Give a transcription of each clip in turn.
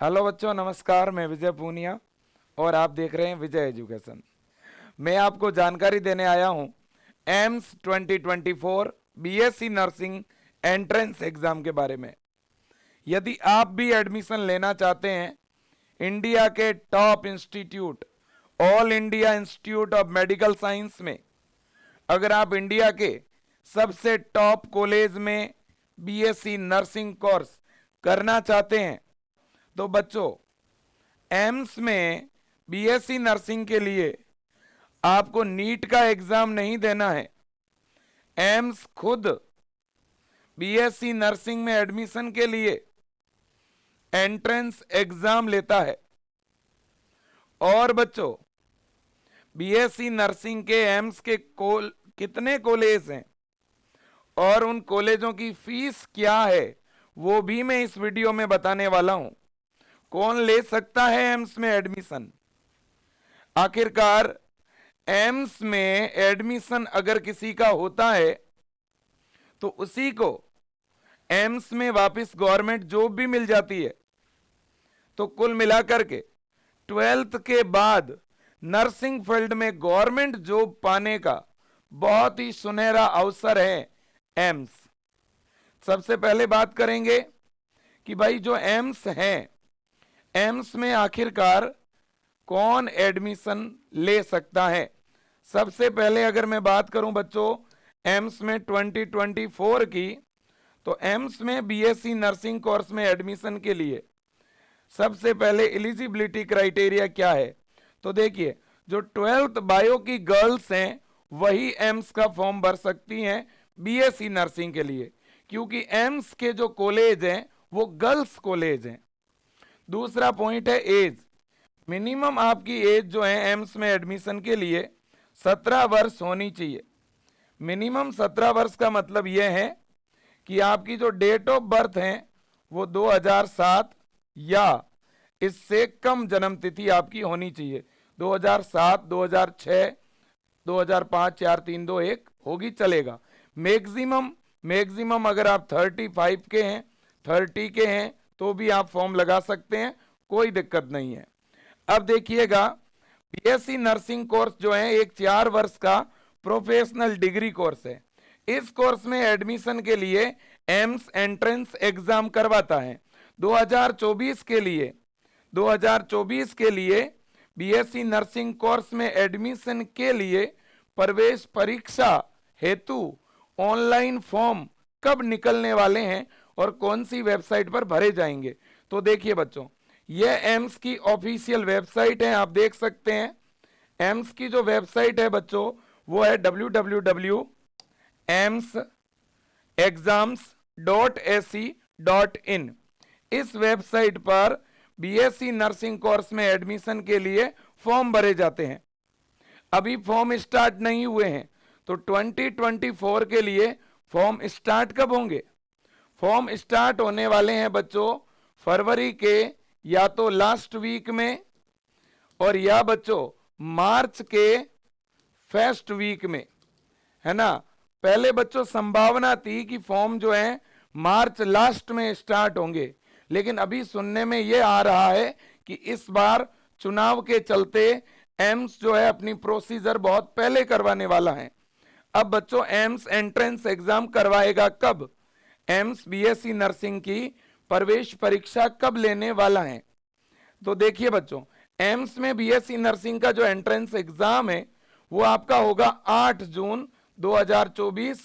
Hello बच्चों, नमस्कार। मैं विजय पूनिया और आप देख रहे हैं विजय एजुकेशन। मैं आपको जानकारी देने आया हूं AIIMS 2024 BSc nursing entrance exam के बारे में। यदि आप भी एडमिशन लेना चाहते हैं इंडिया के top institute all India institute of medical science में, अगर आप इंडिया के सबसे टॉप कॉलेज में बीएससी नर्सिंग कोर्स करना चाहते हैं, तो बच्चों एम्स में बीएससी नर्सिंग के लिए आपको नीट का एग्जाम नहीं देना है। एम्स खुद बीएससी नर्सिंग में एडमिशन के लिए एंट्रेंस एग्जाम लेता है। और बच्चों बीएससी नर्सिंग के एम्स के कितने कॉलेज हैं और उन कॉलेजों की फीस क्या है वो भी मैं इस वीडियो में बताने वाला हूं। कौन ले सकता है एम्स में एडमिशन? आखिरकार एम्स में एडमिशन अगर किसी का होता है तो उसी को एम्स में वापस गवर्नमेंट जॉब भी मिल जाती है। तो कुल मिलाकर के 12th के बाद नर्सिंग फील्ड में गवर्नमेंट जॉब पाने का बहुत ही सुनहरा अवसर है एम्स। सबसे पहले बात करेंगे कि भाई जो एम्स है, एम्स में आखिरकार कौन एडमिशन ले सकता है। सबसे पहले अगर मैं बात करूं बच्चों एम्स में 2024 की, तो एम्स में बीएससी नर्सिंग कोर्स में एडमिशन के लिए सबसे पहले एलिजिबिलिटी क्राइटेरिया क्या है। तो देखिए, जो 12th बायो की गर्ल्स हैं वही एम्स का फॉर्म भर सकती हैं बीएससी नर्सिंग के लिए, क्योंकि एम्स के जो कॉलेज हैं वो गर्ल्स कॉलेज हैं। दूसरा पॉइंट है एज। मिनिमम आपकी एज जो है एम्स में एडमिशन के लिए 17 वर्ष होनी चाहिए। मिनिमम 17 वर्ष का मतलब यह है कि आपकी जो डेट ऑफ बर्थ है वो 2007 या इससे कम जन्म तिथि आपकी होनी चाहिए। 2007, 2006, 2005, 4, 3, 2, 1 होगी, चलेगा। मैक्सिमम अगर आप 35 के हैं, 30 के हैं तो भी आप फॉर्म लगा सकते हैं, कोई दिक्कत नहीं है। अब देखिएगा, बीएससी नर्सिंग कोर्स जो है एक 4 वर्ष का प्रोफेशनल डिग्री कोर्स है। इस कोर्स में एडमिशन के लिए एम्स एंट्रेंस एग्जाम करवाता है। 2024 के लिए बीएससी नर्सिंग कोर्स में एडमिशन के लिए प्रवेश परीक्षा हेतु ऑनलाइन फॉर्म कब निकलने वाले हैं और कौन सी वेबसाइट पर भरे जाएंगे। तो देखिए बच्चों, यह एम्स की ऑफिशियल वेबसाइट है, आप देख सकते हैं। एम्स की जो वेबसाइट है बच्चों वो है www.emsexams.ac.in। इस वेबसाइट पर बीएससी नर्सिंग कोर्स में एडमिशन के लिए फॉर्म भरे जाते हैं। अभी फॉर्म स्टार्ट नहीं हुए हैं, तो 2024 के लिए फॉर्म स्टार्ट कब होंगे? फॉर्म स्टार्ट होने वाले हैं बच्चों फरवरी के या तो लास्ट वीक में और या बच्चों मार्च के फर्स्ट वीक में, है ना। पहले बच्चों संभावना थी कि फॉर्म जो है मार्च लास्ट में स्टार्ट होंगे, लेकिन अभी सुनने में यह आ रहा है कि इस बार चुनाव के चलते एम्स जो है अपनी प्रोसीजर बहुत पहले करवाने वाला है। अब बच्चों एम्स एंट्रेंस एग्जाम करवाएगा कब? एम्स बीएससी नर्सिंग की प्रवेश परीक्षा कब लेने वाला है? तो देखिए बच्चों, एम्स में बीएससी नर्सिंग का जो एंट्रेंस एग्जाम है वो आपका होगा 8 जून 2024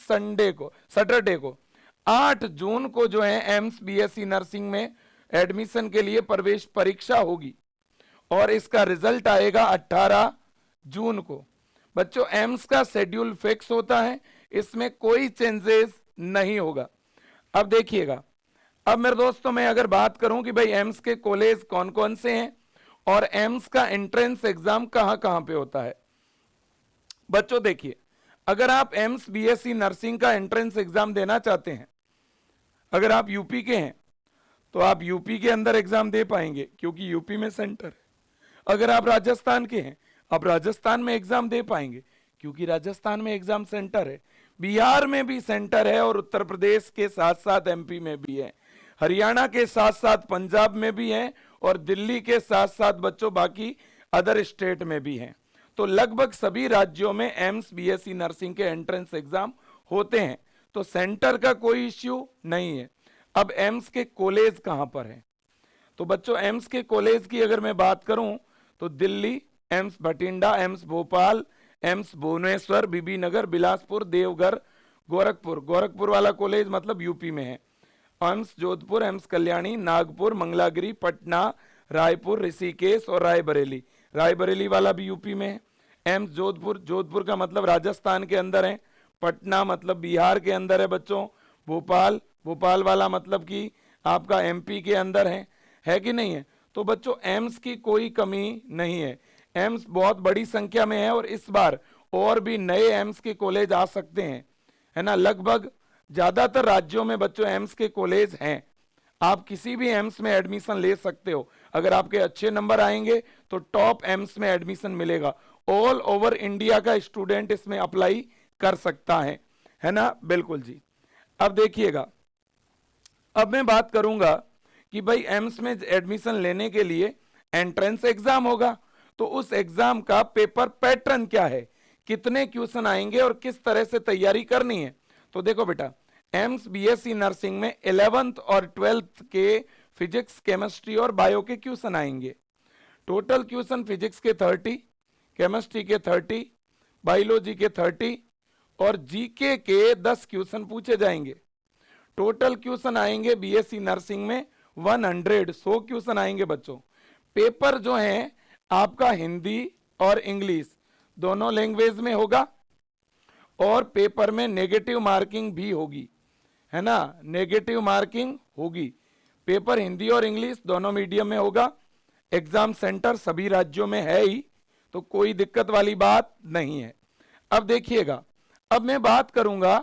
सैटरडे को। 8 जून को जो है एम्स बीएससी नर्सिंग में एडमिशन के लिए प्रवेश परीक्षा होगी और इसका रिजल्ट आएगा 18 जून को। बच्चों एम्स का शेड्यूल फिक्स होता है, इसमें कोई चेंजेस नहीं होगा। अब देखिएगा, अब मेरे दोस्तों मैं अगर बात करूं कि भाई एम्स के कॉलेज कौन कौन से हैं और एम्स का एंट्रेंस एग्जाम कहां कहां पे होता है। बच्चों देखिए, अगर आप एम्स बीएससी नर्सिंग का एंट्रेंस एग्जाम देना चाहते हैं, अगर आप यूपी के हैं तो आप यूपी के अंदर एग्जाम दे पाएंगे क्योंकि यूपी में सेंटर है। अगर आप राजस्थान के हैं, आप राजस्थान में एग्जाम दे पाएंगे क्योंकि राजस्थान में एग्जाम सेंटर है। बिहार में भी सेंटर है और उत्तर प्रदेश के साथ साथ एमपी में भी है, हरियाणा के साथ साथ पंजाब में भी है और दिल्ली के साथ साथ बच्चों बाकी अदर स्टेट में भी हैं। तो लगभग सभी राज्यों में एम्स बीएससी नर्सिंग के एंट्रेंस एग्जाम होते हैं, तो सेंटर का कोई इश्यू नहीं है। अब एम्स के कॉलेज कहां पर है? तो बच्चों एम्स के कॉलेज की अगर मैं बात करूं तो दिल्ली, एम्स बठिंडा, एम्स भोपाल, एम्स भुवनेश्वर, बीबी नगर, बिलासपुर, देवघर, गोरखपुर, गोरखपुर वाला कॉलेज मतलब यूपी में है, एम्स जोधपुर, एम्स कल्याणी, नागपुर, मंगलागिरी, पटना, रायपुर, ऋषिकेश और रायबरेली, रायबरेली वाला भी यूपी में है। एम्स जोधपुर, जोधपुर का मतलब राजस्थान के अंदर है, पटना मतलब बिहार के अंदर है बच्चों, भोपाल, भोपाल वाला मतलब कि आपका एमपी के अंदर है कि नहीं है? तो बच्चों एम्स की कोई कमी नहीं है, एम्स बहुत बड़ी संख्या में है और इस बार और भी नए एम्स के कॉलेज आ सकते हैं, है ना। लगभग ज्यादातर राज्यों में बच्चों एम्स के कॉलेज हैं, आप किसी भी एम्स में एडमिशन ले सकते हो। अगर आपके अच्छे नंबर आएंगे तो टॉप एम्स में एडमिशन मिलेगा, ऑल ओवर इंडिया का स्टूडेंट इसमें अप्लाई कर सकता है ना। बिल्कुल जी। अब देखिएगा, अब मैं बात करूंगा कि भाई एम्स में एडमिशन लेने के लिए एंट्रेंस एग्जाम होगा, तो उस एग्जाम का पेपर पैटर्न क्या है, कितने क्वेश्चन आएंगे और किस तरह से तैयारी करनी है। तो देखो बेटा, एम्स बीएससी नर्सिंग में 11th और 12th के फिजिक्स, केमिस्ट्री और बायो के क्वेश्चन आएंगे। टोटल क्वेश्चन फिजिक्स के 30, केमिस्ट्री के 30, बायोलॉजी के 30 और जीके के 10 क्वेश्चन पूछे जाएंगे। टोटल क्वेश्चन आएंगे बीएससी नर्सिंग में 100 क्वेश्चन आएंगे बच्चों। पेपर जो है आपका हिंदी और इंग्लिश दोनों लैंग्वेज में होगा और पेपर में नेगेटिव मार्किंग भी होगी, है ना, नेगेटिव मार्किंग होगी। पेपर हिंदी और इंग्लिश दोनों मीडियम में होगा। एग्जाम सेंटर सभी राज्यों में है ही, तो कोई दिक्कत वाली बात नहीं है। अब देखिएगा, अब मैं बात करूंगा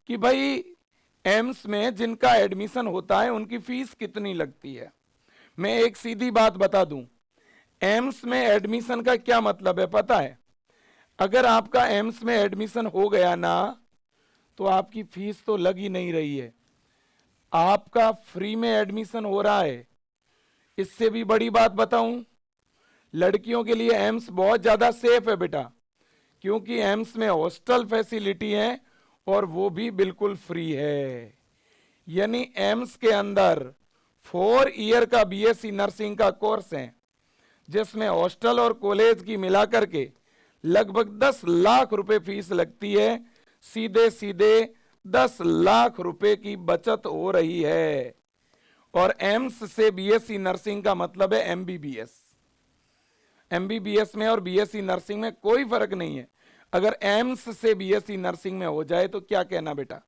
कि भाई एम्स में जिनका एडमिशन होता है उनकी फीस कितनी लगती है। मैं एक सीधी बात बता दूं, एम्स में एडमिशन का क्या मतलब है पता है? अगर आपका एम्स में एडमिशन हो गया ना तो आपकी फीस तो लग ही नहीं रही है, आपका फ्री में एडमिशन हो रहा है। इससे भी बड़ी बात बताऊं, लड़कियों के लिए एम्स बहुत ज्यादा सेफ है बेटा, क्योंकि एम्स में हॉस्टल फैसिलिटी है और वो भी बिल्कुल फ्री है। यानी एम्स के अंदर 4 ईयर का बीएससी नर्सिंग का कोर्स है, जिसमें हॉस्टल और कॉलेज की मिलाकर के लगभग 10 लाख रुपए फीस लगती है। सीधे सीधे 10 लाख रुपए की बचत हो रही है। और एम्स से बीएससी नर्सिंग का मतलब है एमबीबीएस। एमबीबीएस में और बीएससी नर्सिंग में कोई फर्क नहीं है। अगर एम्स से बीएससी नर्सिंग में हो जाए तो क्या कहना बेटा,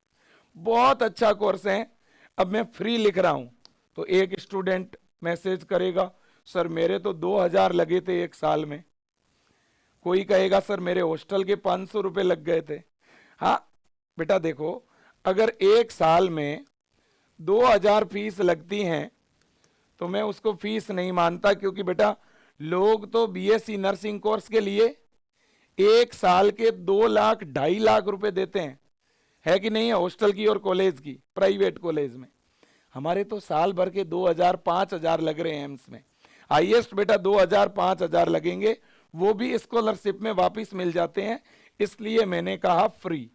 बहुत अच्छा कोर्स है। अब मैं फ्री लिख रहा हूं तो एक स्टूडेंट मैसेज करेगा, सर मेरे तो 2000 लगे थे एक साल में। कोई कहेगा सर मेरे हॉस्टल के 500 रुपए लग गए थे। हाँ बेटा देखो, अगर एक साल में 2000 फीस लगती हैं तो मैं उसको फीस नहीं मानता, क्योंकि बेटा लोग तो बीएससी नर्सिंग कोर्स के लिए एक साल के 2 लाख 2.5 लाख रुपए देते हैं, है कि नहीं है, हॉस्टल की और कॉलेज की, प्राइवेट कॉलेज में। हमारे तो साल भर के 2000 5000 लग रहे हैं एम्स में। हाईएस्ट बेटा 2000 5000 लगेंगे, वो भी स्कॉलरशिप में वापस मिल जाते हैं, इसलिए मैंने कहा फ्री।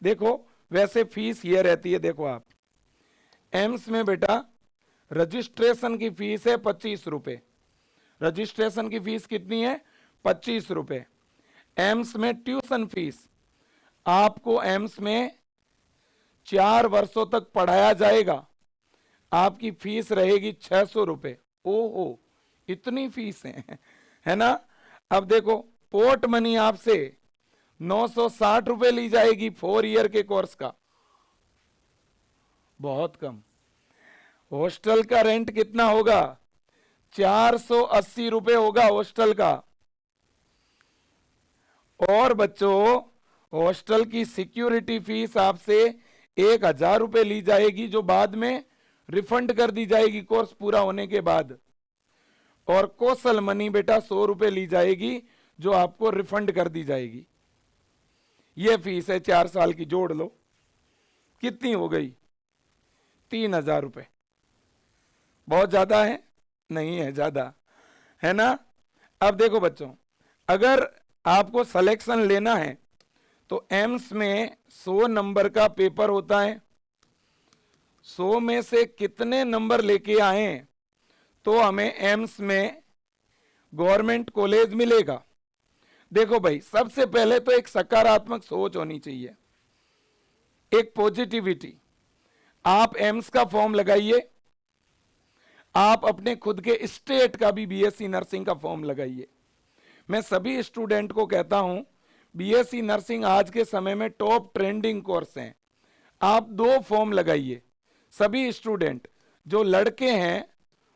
देखो वैसे फीस ये रहती है, देखो आप एम्स में बेटा रजिस्ट्रेशन की फीस है 25 रुपए। रजिस्ट्रेशन की फीस कितनी है? 25 रुपए। एम्स में ट्यूशन फीस, आपको एम्स में 4 वर्षों तक पढ़ाया जाएगा, आपकी फीस रहेगी 600 रुपए। ओहो, इतनी फीस है ना। अब देखो पोर्ट मनी आपसे 960 रुपए ली जाएगी 4 ईयर के कोर्स का, बहुत कम। हॉस्टल का रेंट कितना होगा? 480 रुपए होगा हॉस्टल का। और बच्चों हॉस्टल की सिक्योरिटी फीस आपसे 1000 रुपए ली जाएगी, जो बाद में रिफंड कर दी जाएगी कोर्स पूरा होने के बाद। और कौशल मनी बेटा 100 रुपए ली जाएगी, जो आपको रिफंड कर दी जाएगी। यह फीस है 4 साल की, जोड़ लो कितनी हो गई? 3000 रुपए। बहुत ज्यादा है? नहीं है ज्यादा, है ना। अब देखो बच्चों, अगर आपको सिलेक्शन लेना है तो एम्स में 100 नंबर का पेपर होता है। 100 में से कितने नंबर लेके आए तो हमें एम्स में गवर्नमेंट कॉलेज मिलेगा। देखो भाई, सबसे पहले तो एक सकारात्मक सोच होनी चाहिए, एक पॉजिटिविटी। आप एम्स का फॉर्म लगाइए, आप अपने खुद के स्टेट का भी बीएससी नर्सिंग का फॉर्म लगाइए। मैं सभी स्टूडेंट को कहता हूं, बीएससी नर्सिंग आज के समय में टॉप ट्रेंडिंग कोर्स है। आप 2 फॉर्म लगाइए, सभी स्टूडेंट। जो लड़के हैं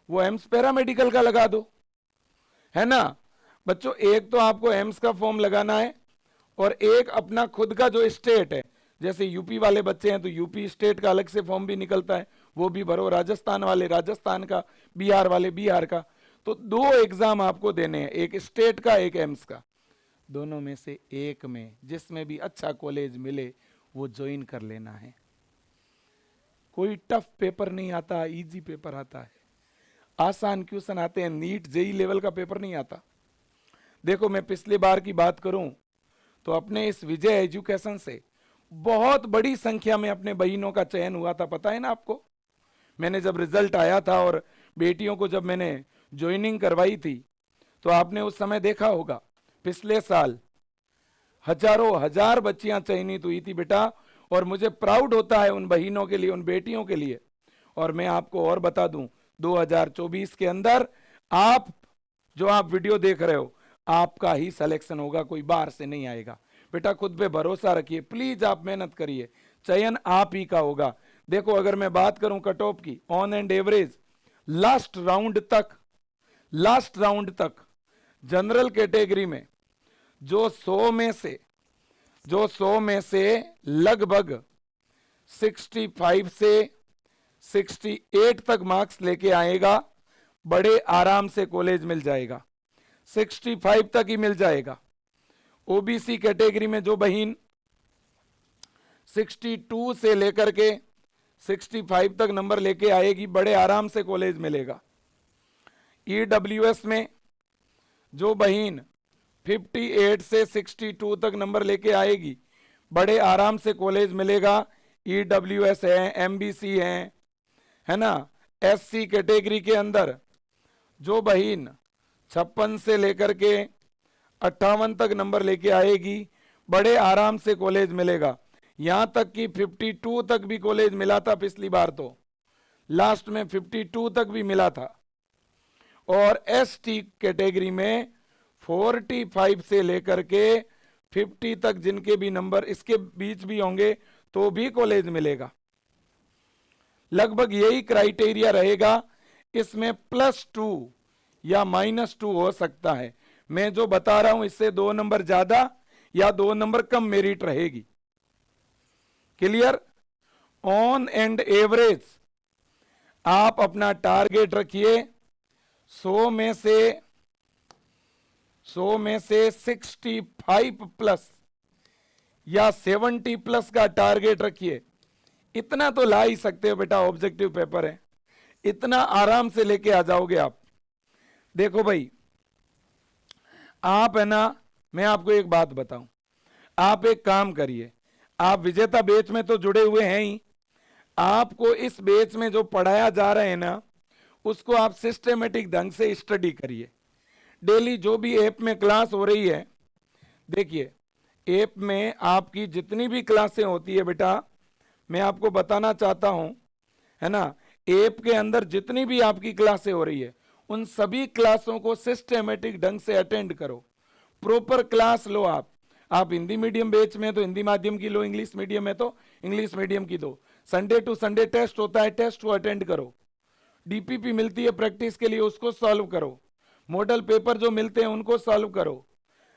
वो एम्स पैरामेडिकल का लगा दो, है ना बच्चों। एक तो आपको एम्स का फॉर्म लगाना है, और एक अपना खुद का जो स्टेट है, जैसे यूपी वाले बच्चे हैं तो यूपी स्टेट का अलग से फॉर्म भी निकलता है, वो भी भरो। राजस्थान वाले राजस्थान का, बिहार वाले बिहार का। तो 2 एग्जाम आपको देने हैं, एक स्टेट का एक एम्स का। दोनों में से एक में जिसमें भी अच्छा कॉलेज मिले वो ज्वाइन कर लेना है। कोई टफ पेपर नहीं आता, इजी पेपर आता है, आसान क्वेश्चन आते हैं। नीट जेई लेवल का पेपर नहीं आता। देखो, मैं पिछली बार की बात करूं तो अपने इस विजय एजुकेशन से बहुत बड़ी संख्या में अपने बहनों का चयन हुआ था, पता है ना आपको। मैंने जब रिजल्ट आया था और बेटियों को जब मैंने ज्वाइनिंग करवाई थी, तो आपने उस समय देखा होगा, पिछले साल हजारों हजार बच्चियां चयनित हुई थी बेटा। और मुझे प्राउड होता है उन बहनों के लिए, उन बेटियों के लिए। और मैं आपको और बता दूं, 2024 के अंदर आप जो आप वीडियो देख रहे हो, आपका ही सिलेक्शन होगा, कोई बाहर से नहीं आएगा। बेटा खुद पे भरोसा रखिए, प्लीज आप मेहनत करिए, चयन आप ही का होगा। देखो, अगर मैं बात करूं कट ऑफ की, on and average last round तक जनरल कैटेगरी में जो 100 में से लगभग 65 से 68 तक मार्क्स लेके आएगा, बड़े आराम से कॉलेज मिल जाएगा। 65 तक ही मिल जाएगा। ओबीसी कैटेगरी में जो बहन 62 से लेकर के 65 तक नंबर लेके आएगी, बड़े आराम से कॉलेज मिलेगा। ईडब्ल्यूएस में जो बहन 58 से 62 तक नंबर लेके आएगी, बड़े आराम से कॉलेज मिलेगा। ईडब्ल्यूएस है, एमबीसी है ना। एससी कैटेगरी के अंदर जो बहन 56 से लेकर के 58 तक नंबर लेके आएगी, बड़े आराम से कॉलेज मिलेगा। यहां तक कि 52 तक भी कॉलेज मिला था पिछली बार, तो लास्ट में 52 तक भी मिला था। और एसटी कैटेगरी में 45 से लेकर के 50 तक जिनके भी नंबर इसके बीच भी होंगे तो भी कॉलेज मिलेगा। लगभग यही क्राइटेरिया रहेगा। इसमें +2 या -2 हो सकता है। मैं जो बता रहा हूं इससे 2 नंबर ज्यादा या 2 नंबर कम मेरिट रहेगी। क्लियर। ऑन एंड एवरेज आप अपना टारगेट रखिए, 100 में से 65 प्लस या 70 प्लस का टारगेट रखिए। इतना तो ला ही सकते हो बेटा, ऑब्जेक्टिव पेपर है, इतना आराम से लेके आ जाओगे आप। देखो भाई, आप है ना, मैं आपको एक बात बताऊं, आप एक काम करिए, आप विजेता बैच में तो जुड़े हुए हैं ही, आपको इस बैच में जो पढ़ाया जा रहा है ना, उसको आप सिस्टमेटिक ढंग से स्टडी करिए। डेली जो भी ऐप में क्लास हो रही है, देखिए ऐप में आपकी जितनी भी क्लासें होती है बेटा, मैं आपको बताना चाहता हूं, है ना, ऐप के अंदर जितनी भी आपकी क्लासें हो रही है, उन सभी क्लासों को सिस्टमेटिक ढंग से अटेंड करो, प्रॉपर क्लास लो। आप हिंदी मीडियम बैच में तो हिंदी माध्यम की लो, इंग्लिश मीडियम में तो इंग्लिश मीडियम की दो। संडे टू संडे टेस्ट होता है, टेस्ट को अटेंड करो। डीपीपी मिलती है प्रैक्टिस के लिए, उसको सॉल्व करो। मॉडल पेपर जो मिलते हैं उनको सॉल्व करो,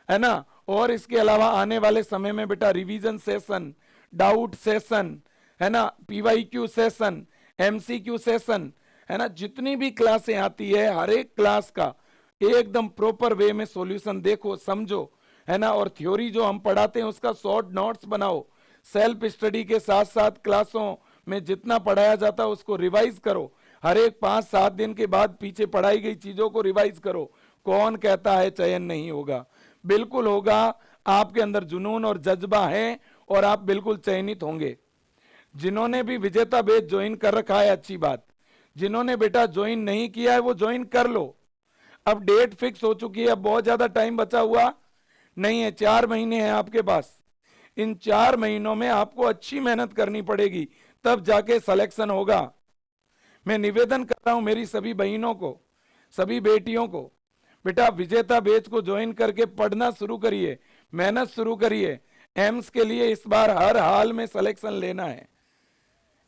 है ना। और इसके अलावा आने वाले समय में बेटा रिवीजन सेशन, डाउट सेशन, है ना, पीवाईक्यू सेशन, एमसीक्यू सेशन, है ना, जितनी भी क्लासें आती है हर एक क्लास का एकदम प्रॉपर वे में सॉल्यूशन देखो, समझो, है ना। और थ्योरी जो हम पढ़ाते हैं उसका शॉर्ट नोट्स बनाओ। सेल्फ स्टडी के साथ साथ क्लासों में जितना पढ़ाया जाता है उसको रिवाइज करो। हर एक 5-7 दिन के बाद पीछे पढ़ाई गई चीजों को रिवाइज करो। कौन कहता है चयन नहीं होगा? बिल्कुल होगा। आपके अंदर जुनून और जज्बा है और आप बिल्कुल चयनित होंगे। जिन्होंने भी विजेता बैच ज्वाइन कर रखा है अच्छी बात, जिन्होंने बेटा ज्वाइन नहीं किया है वो ज्वाइन कर लो। अब डेट फिक्स हो चुकी है, अब बहुत ज्यादा टाइम बचा हुआ नहीं है, 4 महीने हैं आपके पास। इन 4 महीनों में आपको अच्छी मेहनत करनी पड़ेगी, तब जाके सिलेक्शन होगा। मैं निवेदन कर रहा हूं मेरी सभी बहनों को, सभी बेटियों को, बेटा विजेता बैच को ज्वाइन करके पढ़ना शुरू करिए, मेहनत शुरू करिए। एम्स के लिए इस बार हर हाल में सिलेक्शन लेना है।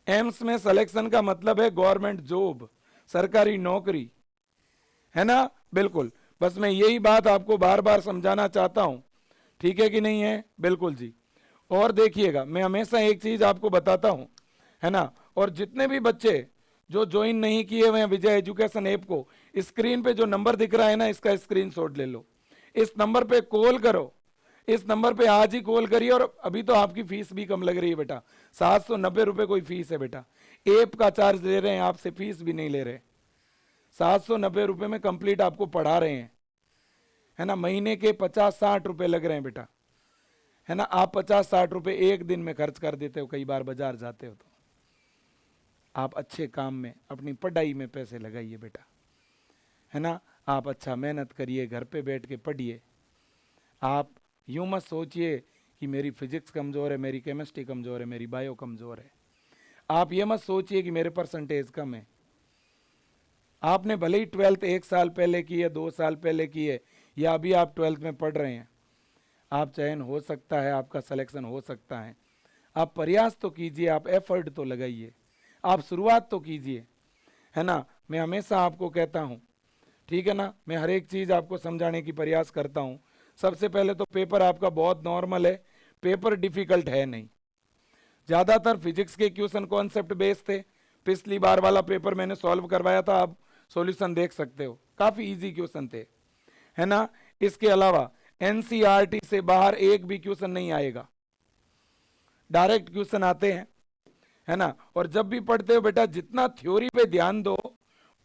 एम्स में सिलेक्शन का मतलब है गवर्नमेंट जॉब, सरकारी नौकरी, है ना? बिल्कुल, बस मैं यही बात आपको बार बार समझाना चाहता हूं, ठीक है कि नहीं है? बिल्कुल जी। और देखिएगा, मैं हमेशा एक चीज आपको बताता हूं, है ना? और जितने भी बच्चे जो ज्वाइन नहीं किए हुए हैं विजय एजुकेशन ऐप को, स्क्रीन पे जो नंबर दिख रहा है ना, इसका स्क्रीनशॉट ले लो, इस नंबर पे कॉल करो, इस नंबर पे आज ही कॉल करिए। और अभी तो आपकी फीस भी कम लग रही है बेटा, 790 रुपए कोई फीस है बेटा। ऐप का चार्ज ले रहे हैं, आपसे फीस भी नहीं ले रहे। 790 रुपए में कंप्लीट आपको पढ़ा रहे हैं, है ना? महीने के 50-60 रुपए लग रहे हैं बेटा, है ना? आप 50-60 रुपए एक दिन में खर्च कर देते हो, कई बार बाजार जाते हो तो। आप अच्छे काम में, अपनी पढ़ाई में पैसे लगाइए बेटा, है ना? आप अच्छा मेहनत करिए, घर पे बैठ के पढ़िए। आप यूं मत सोचिए कि मेरी फिजिक्स कमजोर है, मेरी केमिस्ट्री कमजोर है, मेरी बायो कमजोर है। आप ये मत सोचिए कि मेरे परसेंटेज कम है। आपने भले ही 12th 1 साल पहले की है, 2 साल पहले की है, या अभी आप 12th में पढ़ रहे हैं, आप चयन हो सकता है, आपका सिलेक्शन हो सकता है। आप प्रयास तो कीजिए, आप एफर्ट तो लगाइए, आप शुरुआत तो कीजिए, है ना? मैं हमेशा आपको कहता हूं, ठीक है ना? मैं हर एक चीज आपको समझाने की प्रयास करता हूं। सबसे पहले तो पेपर आपका बहुत नॉर्मल है, पेपर डिफिकल्ट है नहीं। ज्यादातर फिजिक्स के क्वेश्चन कॉन्सेप्ट बेस्ड थे। पिछली बार वाला पेपर मैंने सॉल्व करवाया था, आप सॉल्यूशन देख सकते हो, काफी इजी क्वेश्चन थे, है ना? इसके अलावा एनसीईआरटी से बाहर एक भी क्वेश्चन नहीं आएगा, डायरेक्ट क्वेश्चन आते हैं, है ना? और जब भी पढ़ते हो बेटा, जितना थ्योरी पे ध्यान दो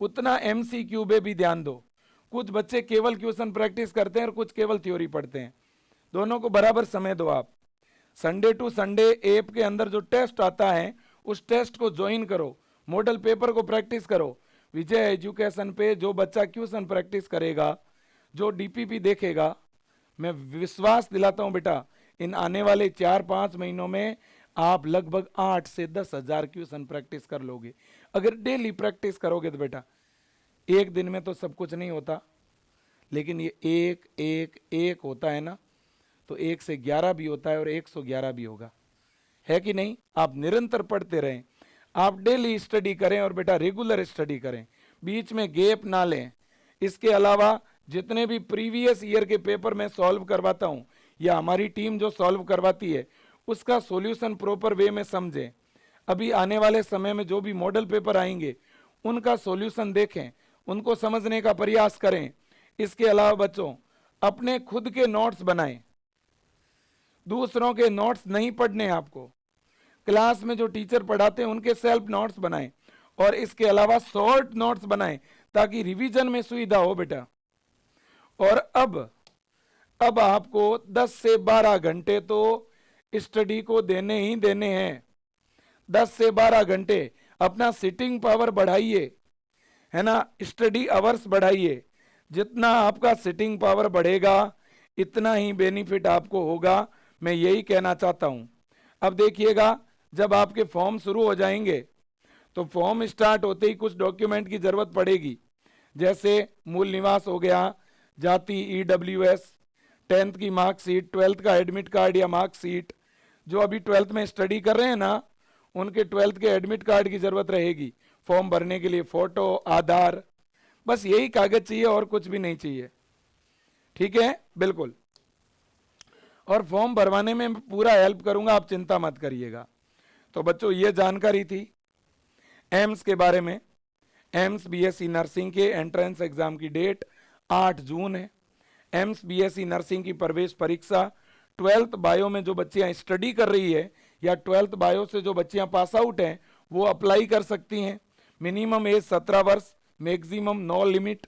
उतना एमसीक्यू पे भी ध्यान दो। कुछ बच्चे केवल क्वेश्चन प्रैक्टिस करते हैं और कुछ केवल थ्योरी पढ़ते हैं, दोनों को बराबर समय दो। आप संडे टू संडे ऐप के अंदर जो टेस्ट आता है उस टेस्ट को ज्वाइन करो, मॉडल पेपर को प्रैक्टिस करो। विजय एजुकेशन पे जो बच्चा क्वेश्चन प्रैक्टिस करेगा, जो डीपीपी देखेगा, मैं विश्वास दिलाता हूं बेटा, इन आने वाले 4-5 महीनों में आप लगभग 8 से 10 हजार क्वेश्चन प्रैक्टिस कर लोगे। अगर डेली प्रैक्टिस करोगे तो बेटा, एक दिन में तो सब कुछ नहीं होता, लेकिन ये एक एक एक होता है ना, तो 1 से 11 भी होता है और 111 भी होगा, है कि नहीं? आप निरंतर पढ़ते रहें, आप डेली स्टडी करें और बेटा रेगुलर स्टडी करें, बीच में गैप ना लें। इसके अलावा जितने भी प्रीवियस ईयर के पेपर मैं सॉल्व करवाता हूं या हमारी टीम जो सॉल्व करवाती है, उसका सॉल्यूशन प्रॉपर वे में समझें। अभी आने वाले समय में जो भी मॉडल पेपर आएंगे उनका सॉल्यूशन देखें, उनको समझने का प्रयास करें। इसके अलावा बच्चों, अपने खुद के नोट्स बनाएं, दूसरों के नोट्स नहीं पढ़ने आपको। क्लास में जो टीचर पढ़ाते हैं उनके सेल्फ नोट्स बनाएं, और इसके अलावा शॉर्ट नोट्स बनाएं ताकि रिवीजन में सुविधा हो बेटा। और अब आपको 10 से 12 घंटे तो स्टडी को देने ही देने हैं। 10 से 12 घंटे अपना सिटिंग पावर बढ़ाइए, है ना? स्टडी आवर्स बढ़ाइए। जितना आपका सिटिंग पावर बढ़ेगा इतना ही बेनिफिट आपको होगा, मैं यही कहना चाहता हूं। अब देखिएगा, जब आपके फॉर्म शुरू हो जाएंगे तो फॉर्म स्टार्ट होते ही कुछ डॉक्यूमेंट की जरूरत पड़ेगी, जैसे मूल निवास हो गया, जाति, ईडब्ल्यूएस, 10th की मार्कशीट, 12th का एडमिट कार्ड या मार्कशीट। जो अभी 12th में स्टडी कर रहे हैं ना, उनके 12th के एडमिट कार्ड की जरूरत रहेगी फॉर्म भरने के लिए, फोटो, आधार, बस यही कागज चाहिए और कुछ भी नहीं चाहिए, ठीक है? बिल्कुल। और फॉर्म भरवाने में पूरा हेल्प करूंगा, आप चिंता मत करिएगा। तो बच्चों, ये जानकारी थी एम्स के बारे में। एम्स बीएससी नर्सिंग के एंट्रेंस एग्जाम की डेट 8 जून है। एम्स बीएससी नर्सिंग की प्रवेश परीक्षा 12th बायो में जो बच्चियां स्टडी कर रही है या 12th बायो से जो बच्चियां पास आउट हैं वो अप्लाई कर सकती हैं। मिनिमम एज 17 वर्ष, मैक्सिमम नो लिमिट,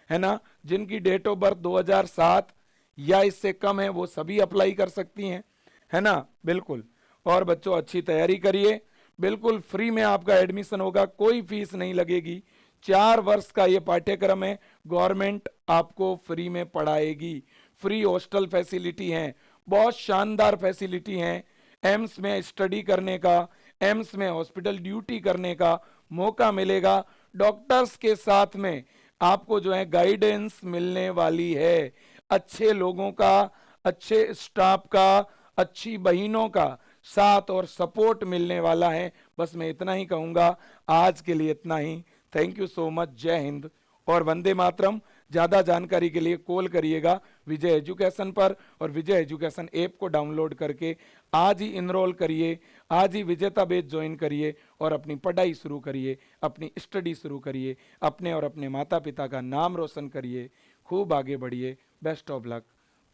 है ना। जिनकी डेट ऑफ बर्थ 2007 या इससे कम है वो सभी अप्लाई कर सकती हैं, है ना, बिल्कुल। और बच्चों अच्छी तैयारी करिए, बिल्कुल फ्री में आपका एडमिशन होगा, कोई फीस नहीं लगेगी। 4 वर्ष का ये पाठ्यक्रम है, गवर्नमेंट आपको फ्री में पढ़ाएगी। फ्री हॉस्टल फैसिलिटी है, बहुत शानदार फैसिलिटी है। एम्स में स्टडी करने का, एम्स में हॉस्पिटल ड्यूटी करने का मौका मिलेगा। डॉक्टर्स के साथ में आपको जो है गाइडेंस मिलने वाली है, अच्छे लोगों का, अच्छे स्टाफ का, अच्छी बहनों का साथ और सपोर्ट मिलने वाला है। बस मैं इतना ही कहूंगा, आज के लिए इतना ही। थैंक यू सो मच, जय हिंद और वंदे मातरम। ज़्यादा जानकारी के लिए कॉल करिएगा विजय एजुकेशन पर, और विजय एजुकेशन ऐप को डाउनलोड करके आज ही इनरोल करिए, आज ही विजेता बैच ज्वाइन करिए और अपनी पढ़ाई शुरू करिए, अपनी स्टडी शुरू करिए, अपने और अपने माता पिता का नाम रोशन करिए, खूब आगे बढ़िए। Best of luck,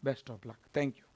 best of luck. Thank you.